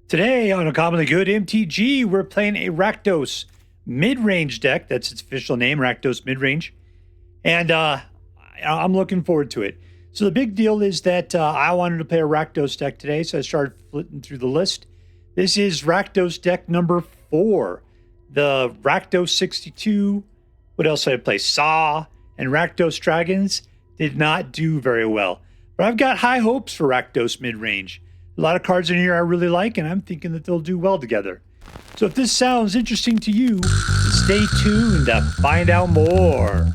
Today on Uncommonly Good MTG, we're playing a Rakdos Midrange deck. That's its official name, Rakdos Midrange. And I'm looking forward to it. So the big deal is that I wanted to play a Rakdos deck today, so I started flipping through the list. This is Rakdos deck number 4. The Rakdos 62, what else did I play? Saw and Rakdos Dragons did not do very well. But I've got high hopes for Rakdos Midrange. A lot of cards in here I really like, and I'm thinking that they'll do well together. So if this sounds interesting to you, stay tuned to find out more.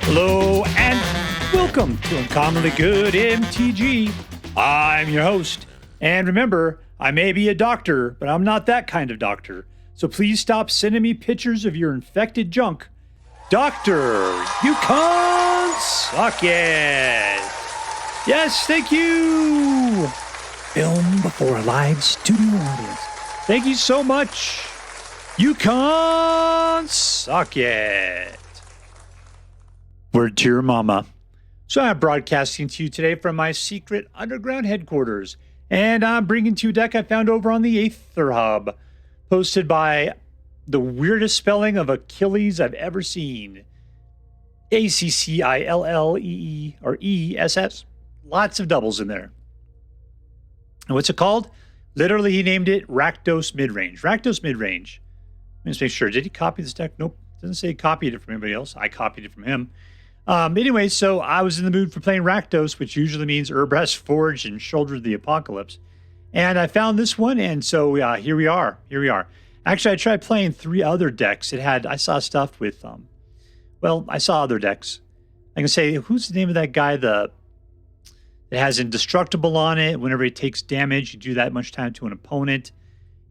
Hello and welcome to Uncommonly Good MTG. I'm your host. And remember, I may be a doctor, but I'm not that kind of doctor. So please stop sending me pictures of your infected junk. Doctor, you can't suck it. Yes, thank you. Film before a live studio audience. Thank you so much. You can't suck it. Word to your mama. So I'm broadcasting to you today from my secret underground headquarters. And I'm bringing to you a deck I found over on the Aether Hub. Posted by the weirdest spelling of Achilles I've ever seen. ACCILLEE or ESS. Lots of doubles in there. And what's it called? Literally, he named it Rakdos Midrange. Rakdos Midrange. Let me just make sure. Did he copy this deck? Nope. Doesn't say he copied it from anybody else. I copied it from him. Anyway, so I was in the mood for playing Rakdos, which usually means Urabrask, Forge, and Sheoldred the Apocalypse. And I found this one, and so here we are. Here we are. Actually, I tried playing 3 other decks. I saw stuff with, I saw other decks. I can say, who's the name of that guy that has Indestructible on it? Whenever it takes damage, you do that much time to an opponent.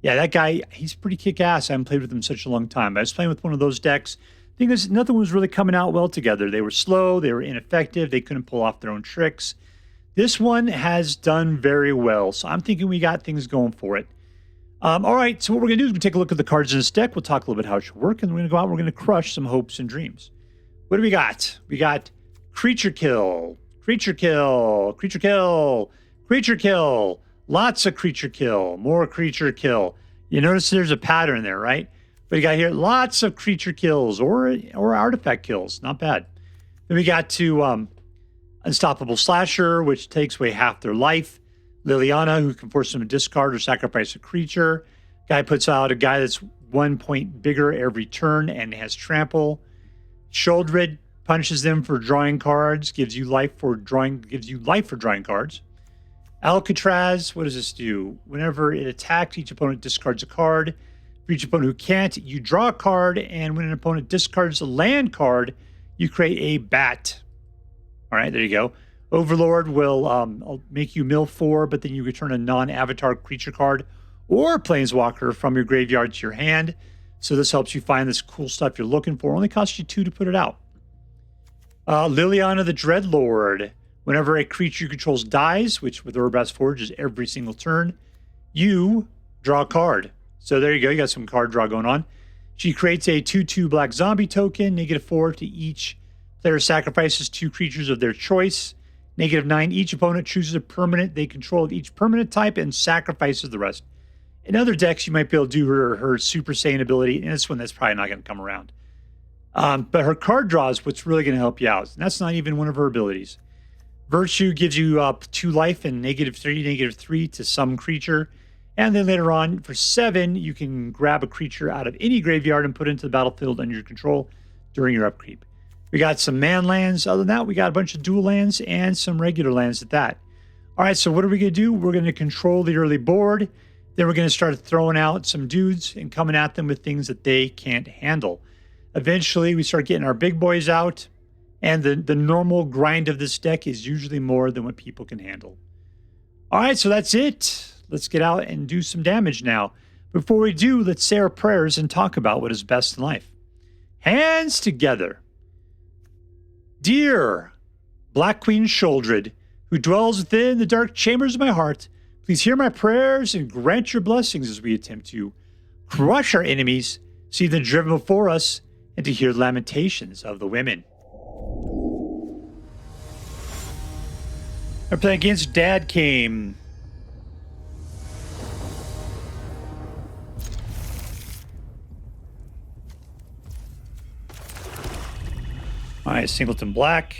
Yeah, that guy, he's pretty kick-ass. I haven't played with him such a long time. I was playing with one of those decks. The thing is, nothing was really coming out well together. They were slow. They were ineffective. They couldn't pull off their own tricks. This one has done very well, so I'm thinking we got things going for it. All right, so what we're going to do is we're going to take a look at the cards in this deck. We'll talk a little bit how it should work, and we're going to go out and we're going to crush some hopes and dreams. What do we got? We got Creature Kill, Creature Kill, Creature Kill, Creature Kill, lots of Creature Kill, more Creature Kill. You notice there's a pattern there, right? But you got here lots of Creature Kills or Artifact Kills. Not bad. Then we got to... Unstoppable Slasher, which takes away half their life. Liliana, who can force them to discard or sacrifice a creature. Guy puts out a guy that's 1 point bigger every turn and has trample. Sheoldred punishes them for drawing cards, gives you life for drawing cards. Alcatraz, what does this do? Whenever it attacks, each opponent discards a card. For each opponent who can't, you draw a card, and when an opponent discards a land card, you create a bat. All right, there you go. Overlord will make you mill 4, but then you return a non-avatar creature card or planeswalker from your graveyard to your hand. So this helps you find this cool stuff you're looking for. Only costs you 2 to put it out. Liliana the Dreadhorde. Whenever a creature you controls dies, which with Urabrask Forge is every single turn, you draw a card. So there you go. You got some card draw going on. She creates a 2/2 black zombie token, -4 to each. Player sacrifices 2 creatures of their choice. -9, each opponent chooses a permanent they control of each permanent type and sacrifices the rest. In other decks, you might be able to do her Super Saiyan ability. In this one, that's probably not going to come around. But her card draw is what's really going to help you out. And that's not even one of her abilities. Veertje gives you 2 life and -3 to some creature. And then later on, for 7, you can grab a creature out of any graveyard and put it into the battlefield under your control during your upkeep. We got some man lands. Other than that, we got a bunch of dual lands and some regular lands at that. All right, so what are we going to do? We're going to control the early board. Then we're going to start throwing out some dudes and coming at them with things that they can't handle. Eventually, we start getting our big boys out. And the normal grind of this deck is usually more than what people can handle. All right, so that's it. Let's get out and do some damage now. Before we do, let's say our prayers and talk about what is best in life. Hands together. Dear Black Queen Sheoldred, who dwells within the dark chambers of my heart, please hear my prayers and grant your blessings as we attempt to crush our enemies, see them driven before us, and to hear lamentations of the women. We're playing against Dadcame. Alright, Singleton Black.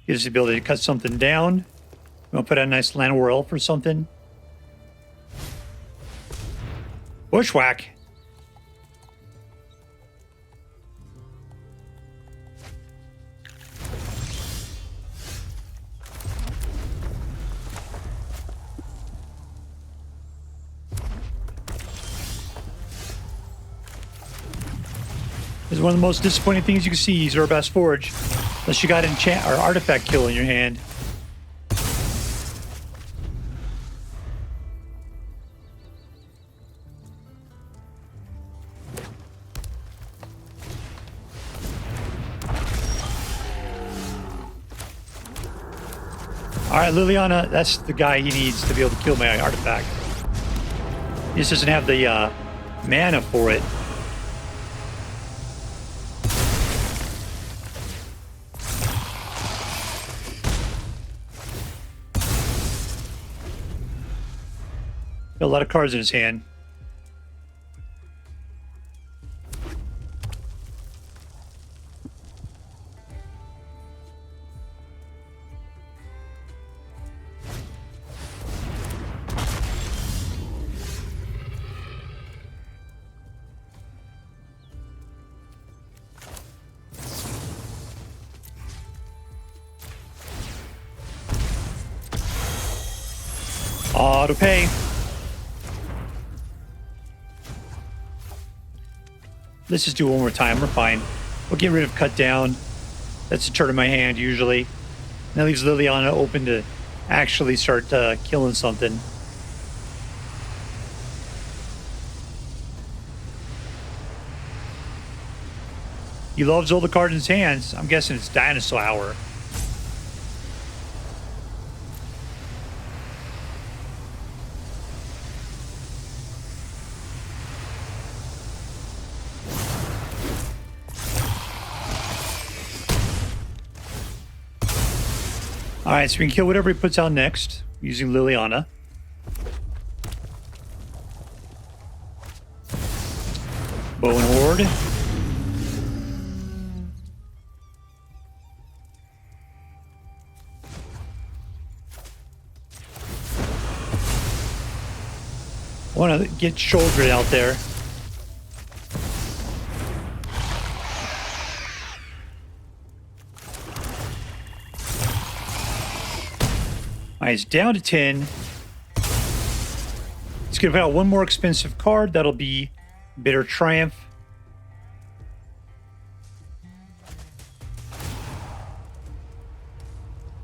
Gives us the ability to cut something down. We'll put out a nice Llanowar Elf or something. Bushwhack. This is one of the most disappointing things you can see, Urabrask Forge. Unless you got an enchant or artifact kill in your hand. Alright, Liliana, that's the guy he needs to be able to kill my artifact. He just doesn't have the mana for it. Got a lot of cards in his hand. Auto pay. Let's just do it one more time. We're fine. We'll get rid of cut down. That's a turn in my hand usually. And that leaves Liliana open to actually start killing something. He loves all the cards in his hands. I'm guessing it's Dinosaur Hour. Alright, so we can kill whatever he puts out next using Liliana. Bow and Horde. I want to get Sheoldred out there. Alright, it's down to 10. He's going to put out one more expensive card. That'll be Bitter Triumph.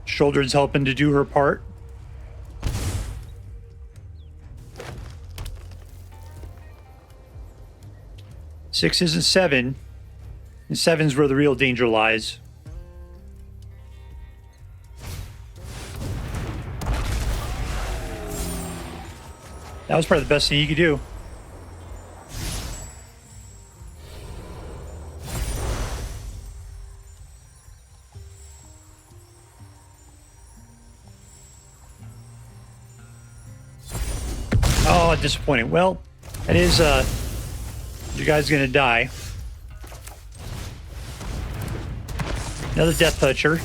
Sheoldred's helping to do her part. Sixes and 7. And 7's where the real danger lies. That was probably the best thing you could do. Oh, disappointing. Well, that is, you guys gonna die. Another Death Toucher.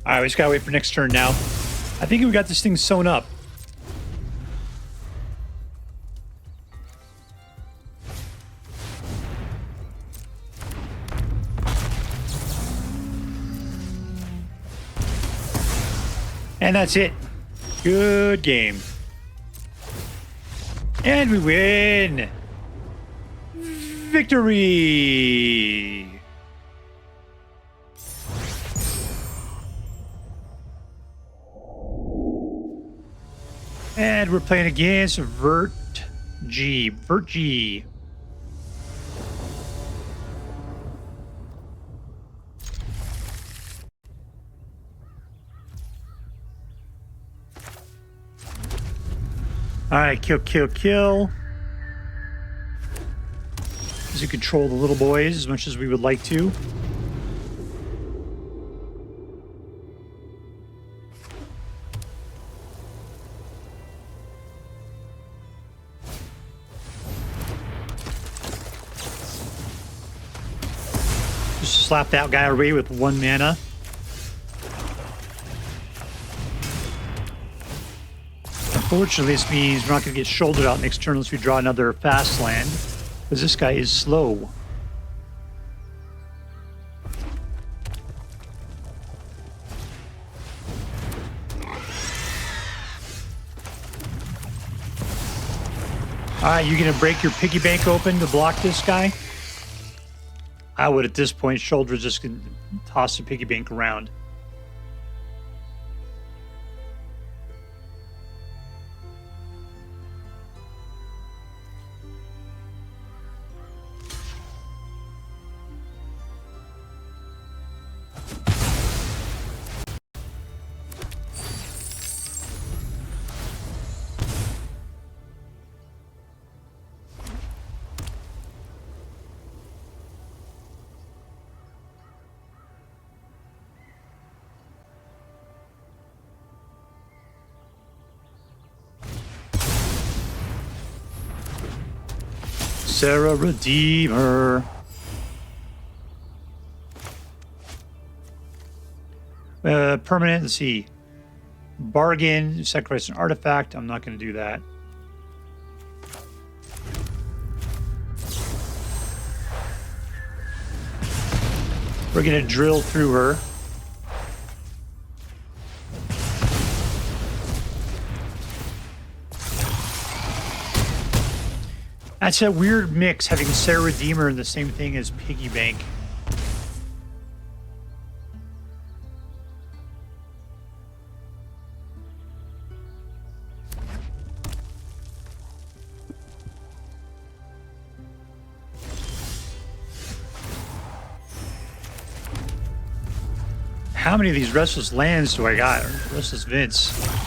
Alright, we just gotta wait for next turn now. I think we got this thing sewn up. And that's it. Good game. And we win. Victory. And we're playing against Veertje. All right, kill, kill, kill. As you control the little boys as much as we would like to. Just slap that guy away with 1 mana. Unfortunately, this means we're not going to get Sheoldred out next turn unless we draw another fast land. Because this guy is slow. Alright, you going to break your piggy bank open to block this guy? I would at this point. Sheoldred's just going to toss the piggy bank around. Sarah Redeemer. Permanent, let's see. Bargain, sacrifice an artifact. I'm not going to do that. We're going to drill through her. That's a weird mix, having Sarah Redeemer in the same thing as Piggy Bank. How many of these Restless Lands do I got? Or Restless Vents?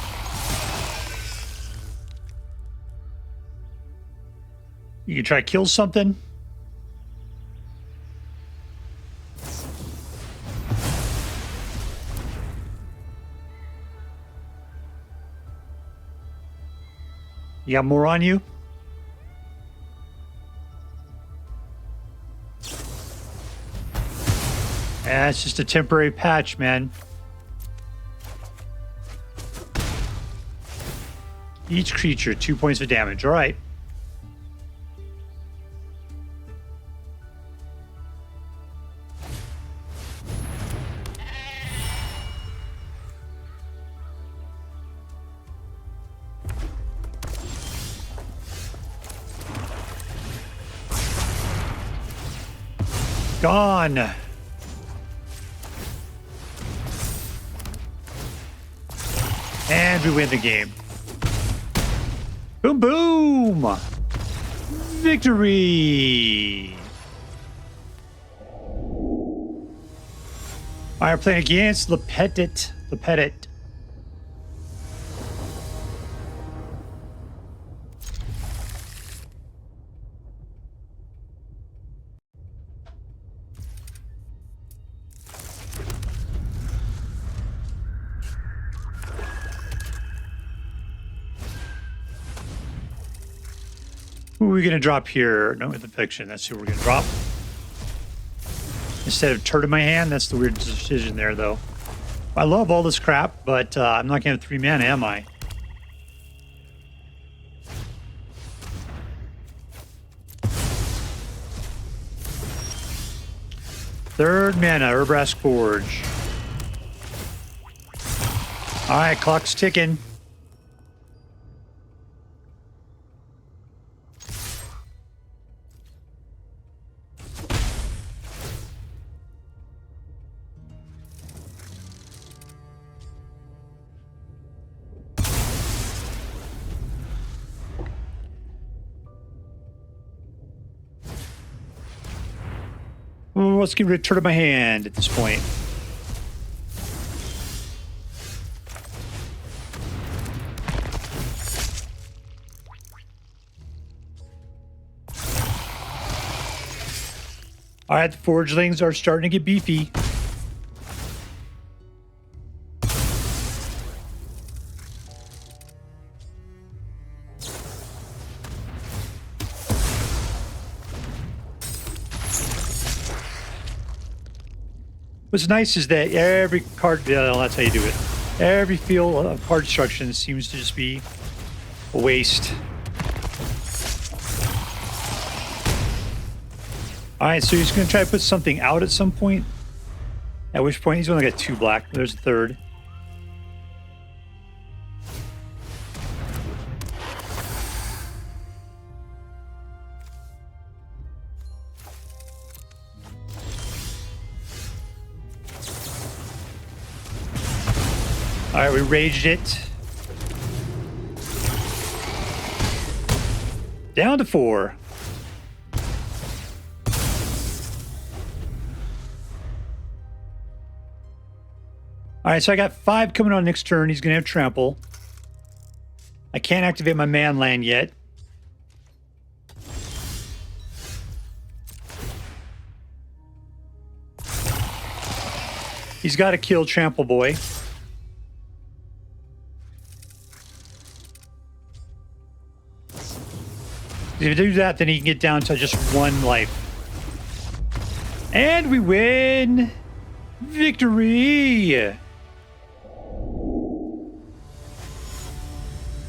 You can try to kill something. You got more on you? Yeah, it's just a temporary patch, man. Each creature, 2 points of damage. All right. Gone. And we win the game. Boom, boom. Victory. All right, we're playing against LePetit. LePetit. Who are we going to drop here? No, with Affliction. That's who we're going to drop. Instead of Turd in my hand, that's the weird decision there, though. I love all this crap, but I'm not going to have 3 mana, am I? Third mana, Urabrask Forge. All right, clock's ticking. Let's get rid of Turd in my hand at this point. All right, the Forgelings are starting to get beefy. What's nice is that every card, well, that's how you do it. Every field of card destruction seems to just be a waste. All right, so he's going to try to put something out at some point. At which point he's only got 2 black. There's a third. All right, we raged it. Down to 4. All right, so I got 5 coming on next turn. He's going to have trample. I can't activate my man land yet. He's got to kill Trample Boy. If you do that, then he can get down to just 1 life. And we win! Victory!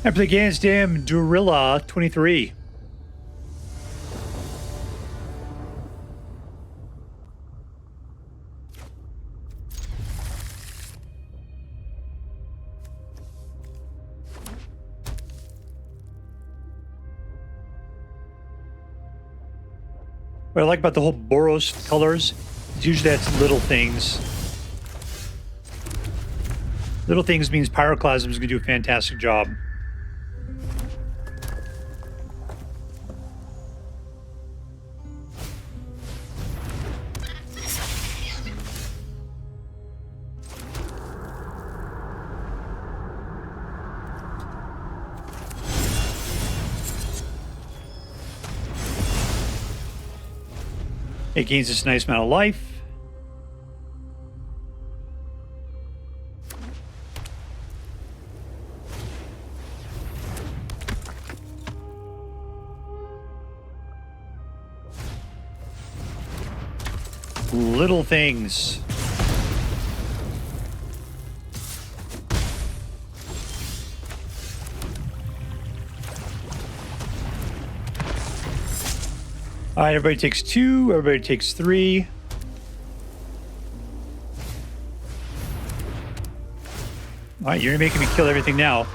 I play against him, Durilla 23. What I like about the whole Boros colors is usually that's little things. Little things means Pyroclasm is going to do a fantastic job. It gains this nice amount of life. Little things. All right, everybody takes 2. Everybody takes 3. All right, you're making me kill everything now.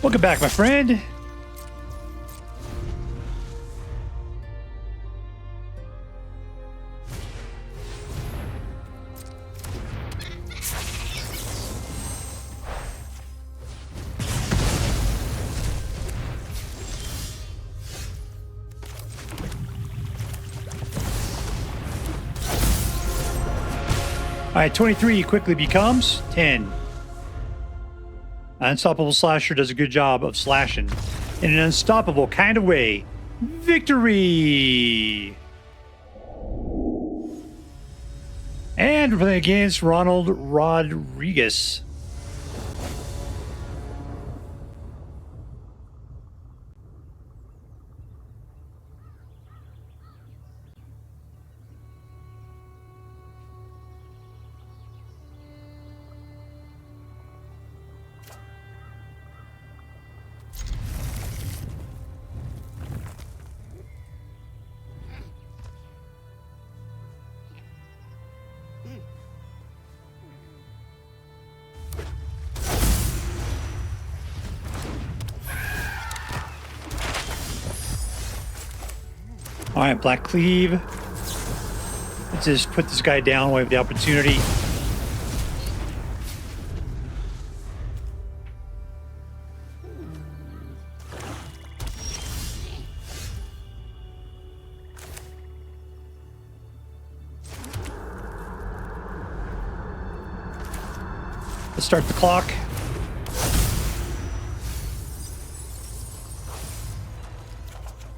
Welcome back, my friend. All right, 23 quickly becomes 10. Unstoppable Slasher does a good job of slashing in an unstoppable kind of way. Victory! And we're playing against Ronald.rodrigs. All right, Blackcleave. Let's just put this guy down while we have the opportunity. Let's start the clock.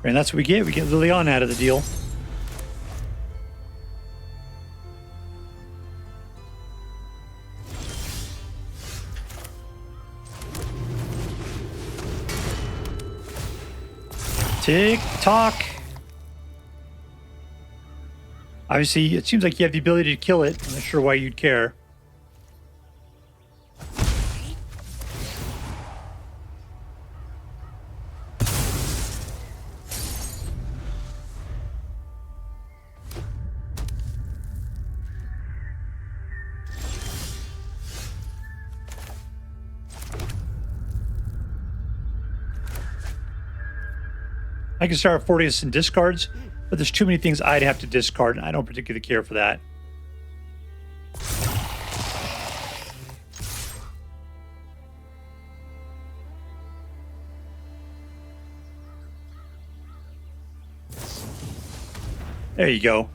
And that's what we get. We get Liliana out of the deal. Tick tock. Obviously, it seems like you have the ability to kill it. I'm not sure why you'd care. I can start Fortius and discards, but there's too many things I'd have to discard, and I don't particularly care for that. There you go.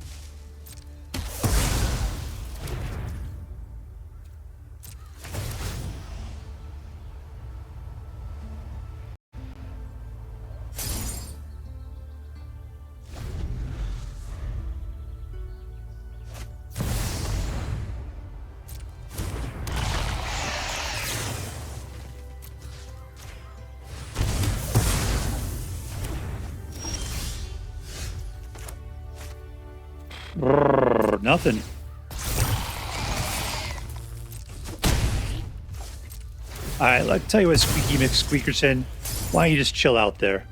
Nothing. All right, let's tell you what, Squeaky McSqueakerson. Why don't you just chill out there?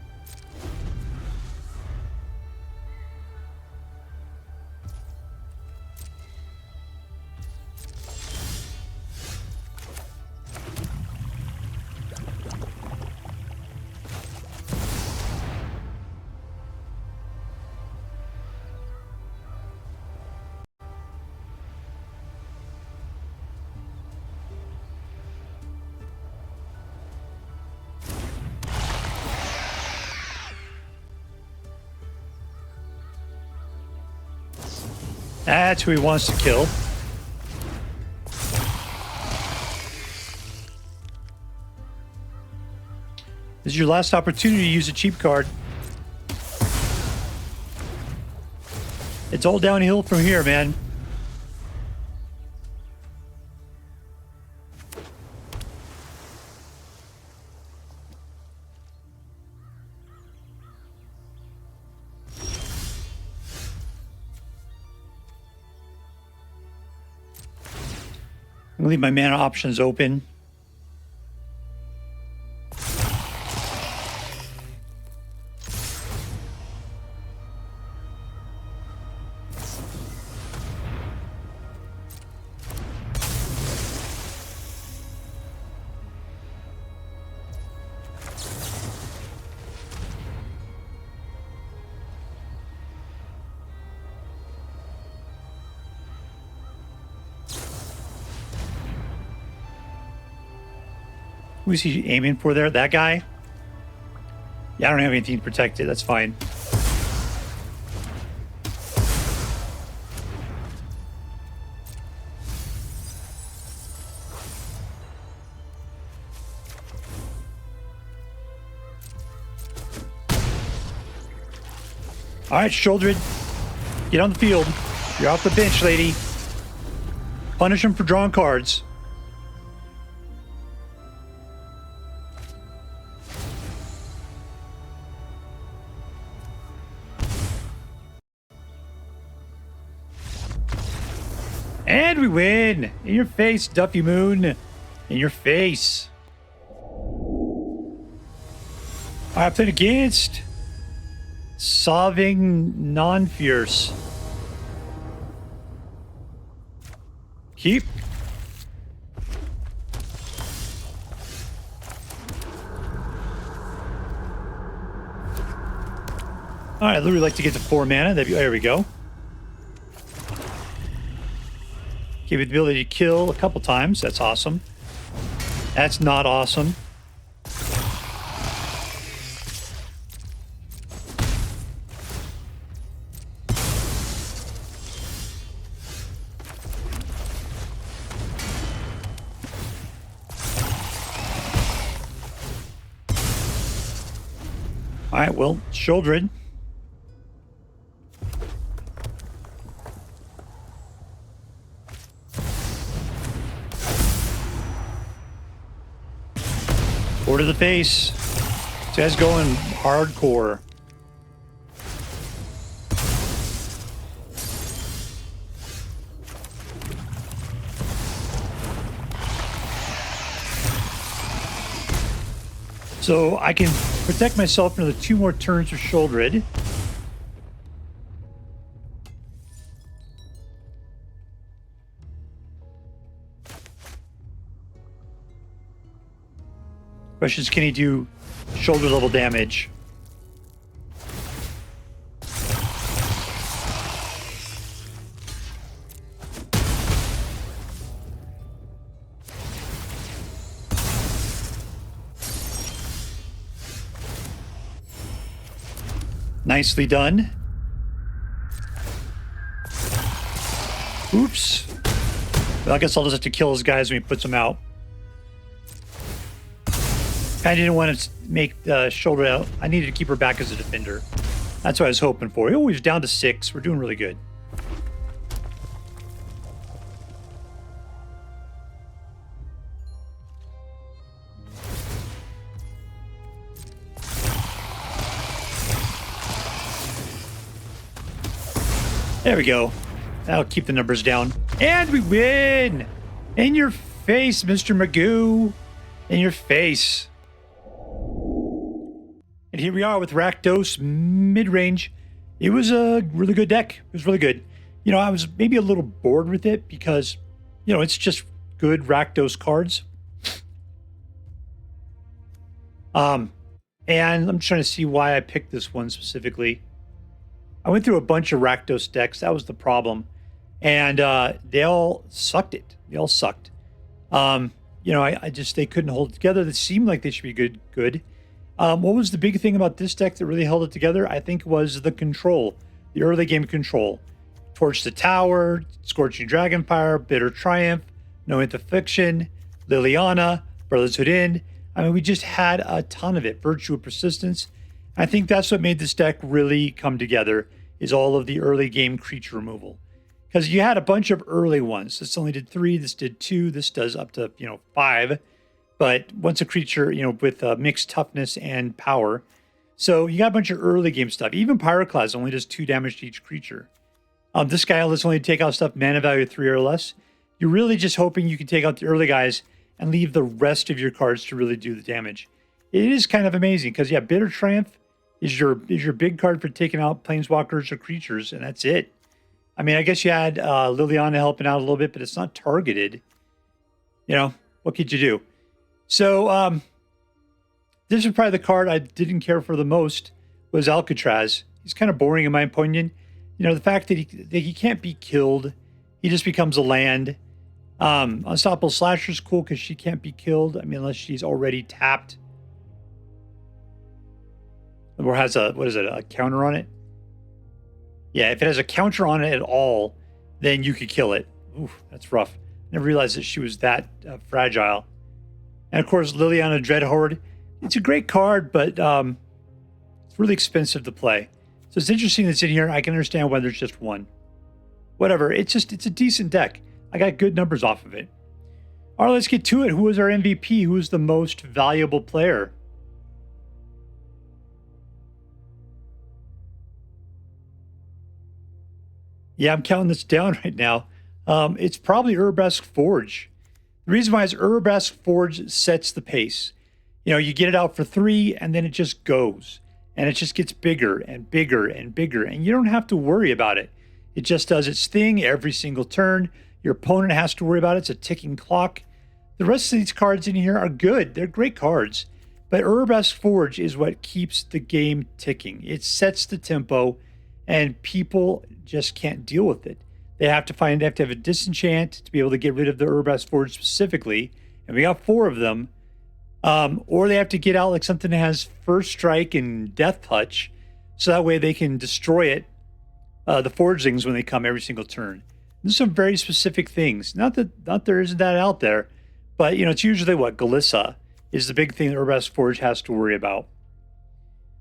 That's who he wants to kill. This is your last opportunity to use a cheap card. It's all downhill from here, man. I'm gonna leave my mana options open. Who's he aiming for there? That guy? Yeah, I don't have anything to protect it. That's fine. All right, Sheoldred, get on the field. You're off the bench, lady. Punish him for drawing cards. And we win! In your face, Duffy Moon. In your face. I played against sauvignonfierce. Keep. Alright, I'd literally like to get to 4 mana. There we go. Give you the ability to kill a couple times. That's awesome. That's not awesome. All right, well, Sheoldred. Four to the face. This guy's going hardcore. So I can protect myself another 2 more turns with Sheoldred. Question is, can he do shoulder level damage? Nicely done. Oops. Well, I guess I'll just have to kill his guys when he puts them out. I didn't want to make the shoulder out. I needed to keep her back as a defender. That's what I was hoping for. Oh, he's down to 6. We're doing really good. There we go. That'll keep the numbers down. And we win! In your face, Mr. Magoo. In your face. And here we are with Rakdos Midrange. It was a really good deck. It was really good. You know, I was maybe a little bored with it because, you know, it's just good Rakdos cards. And I'm trying to see why I picked this one specifically. I went through a bunch of Rakdos decks. That was the problem. And they all sucked it. They all sucked. You know, they couldn't hold it together. They seemed like they should be good. What was the big thing about this deck that really held it together? I think was the control, the early game control. Torch the Tower, Scorching Dragonfire, Bitter Triumph, Anoint Affliction, Liliana, Brotherhood. I mean, we just had a ton of it. Virtue of Persistence. I think that's what made this deck really come together, is all of the early game creature removal. Because you had a bunch of early ones. This only did 3, this did 2, this does up to, 5. But once a creature, with mixed toughness and power. So you got a bunch of early game stuff. Even Pyroclasm only does 2 damage to each creature. This guy will only take out stuff mana value 3 or less. You're really just hoping you can take out the early guys and leave the rest of your cards to really do the damage. It is kind of amazing because, yeah, Bitter Triumph is your big card for taking out planeswalkers or creatures, and that's it. I mean, I guess you had Liliana helping out a little bit, but it's not targeted. What could you do? So this is probably the card I didn't care for the most, was Alcatraz. He's kind of boring in my opinion. The fact that he can't be killed, he just becomes a land. Unstoppable Slasher's cool because she can't be killed. I mean, unless she's already tapped. Or has a counter on it? Yeah, if it has a counter on it at all, then you could kill it. Oof, that's rough. Never realized that she was that fragile. And of course, Liliana Dreadhorde. It's a great card, but it's really expensive to play. So it's interesting that's in here. I can understand why there's just one. Whatever, it's a decent deck. I got good numbers off of it. All right, let's get to it. Who was our MVP? Who was the most valuable player? Yeah, I'm counting this down right now. It's probably Urabrask Forge. The reason why is Urabrask Forge sets the pace. You get it out for 3, and then it just goes. And it just gets bigger and bigger and bigger. And you don't have to worry about it. It just does its thing every single turn. Your opponent has to worry about it. It's a ticking clock. The rest of these cards in here are good. They're great cards. But Urabrask Forge is what keeps the game ticking. It sets the tempo, and people just can't deal with it. They have to have a disenchant to be able to get rid of the Urabrask Forge specifically. And we got 4 of them. Or they have to get out like something that has First Strike and Death Touch. So that way they can destroy it, the Forgelings, when they come every single turn. There's some very specific things. Not there isn't that out there. But, it's usually what Galissa is the big thing that Urabrask Forge has to worry about.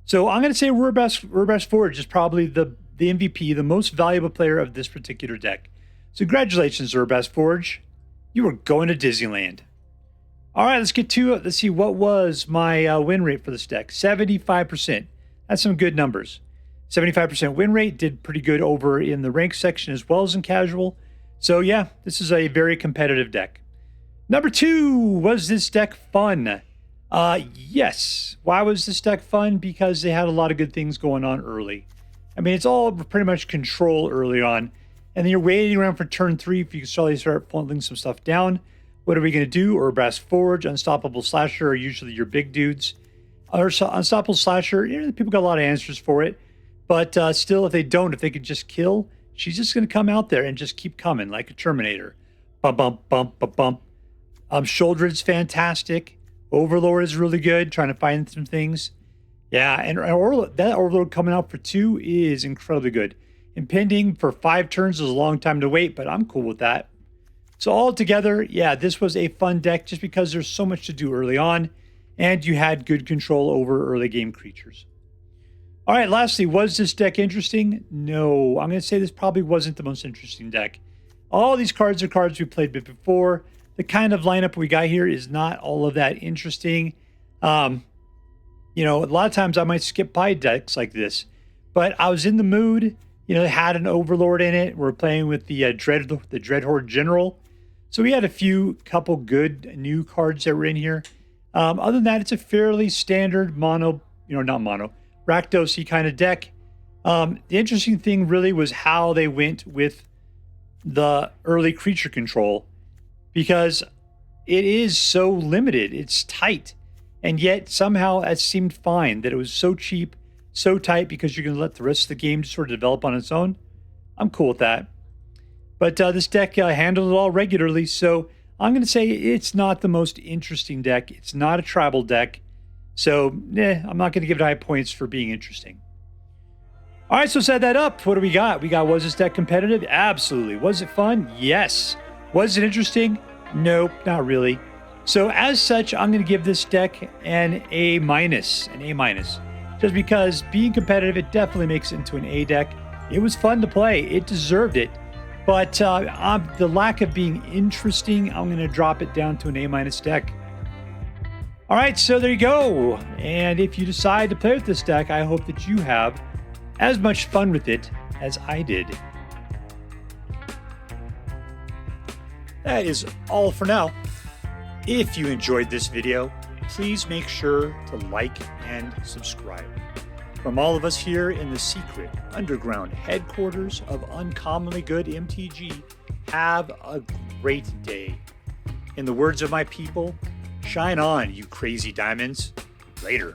So I'm going to say Urabrask Forge is probably the MVP, the most valuable player of this particular deck. So congratulations, Urabrask Forge. You are going to Disneyland. All right, let's get to it. Let's see, what was my win rate for this deck? 75%. That's some good numbers. 75% win rate, did pretty good over in the ranked section as well as in casual. So yeah, this is a very competitive deck. Number 2, was this deck fun? Yes. Why was this deck fun? Because they had a lot of good things going on early. I mean, it's all pretty much control early on. And then you're waiting around for turn 3 if you can slowly start funneling some stuff down. What are we going to do? Urabrask Forge, Unstoppable Slasher are usually your big dudes. Unstoppable Slasher, people got a lot of answers for it. But still, if they could just kill, she's just going to come out there and just keep coming like a Terminator. Bump, bump, bump, bump, bump. Sheoldred's fantastic. Overlord is really good, trying to find some things. Yeah, and that Overlord coming out for 2 is incredibly good. Impending for 5 turns is a long time to wait, but I'm cool with that. So all together, yeah, this was a fun deck just because there's so much to do early on, and you had good control over early game creatures. All right, lastly, was this deck interesting? No, I'm going to say this probably wasn't the most interesting deck. All these cards are cards we played before. The kind of lineup we got here is not all of that interesting. A lot of times I might skip by decks like this, but I was in the mood. It had an Overlord in it. We're playing with the Dreadhorde General. So we had couple good new cards that were in here. Other than that, it's a fairly standard Rakdos-y kind of deck. The interesting thing really was how they went with the early creature control, because it is so limited. It's tight. And yet somehow it seemed fine that it was so cheap, so tight, because you're going to let the rest of the game just sort of develop on its own. I'm cool with that. But this deck handled it all regularly, so I'm going to say it's not the most interesting deck. It's not a tribal deck. So, I'm not going to give it high points for being interesting. All right, so set that up. What do we got? Was this deck competitive? Absolutely. Was it fun? Yes. Was it interesting? Nope, not really. So as such, I'm going to give this deck an A-. Just because being competitive, it definitely makes it into an A deck. It was fun to play. It deserved it. But the lack of being interesting, I'm going to drop it down to an A- deck. All right, so there you go. And if you decide to play with this deck, I hope that you have as much fun with it as I did. That is all for now. If you enjoyed this video, please make sure to like and subscribe. From all of us here in the secret underground headquarters of Uncommonly Good MTG, have a great day. In the words of my people, shine on, you crazy diamonds. Later.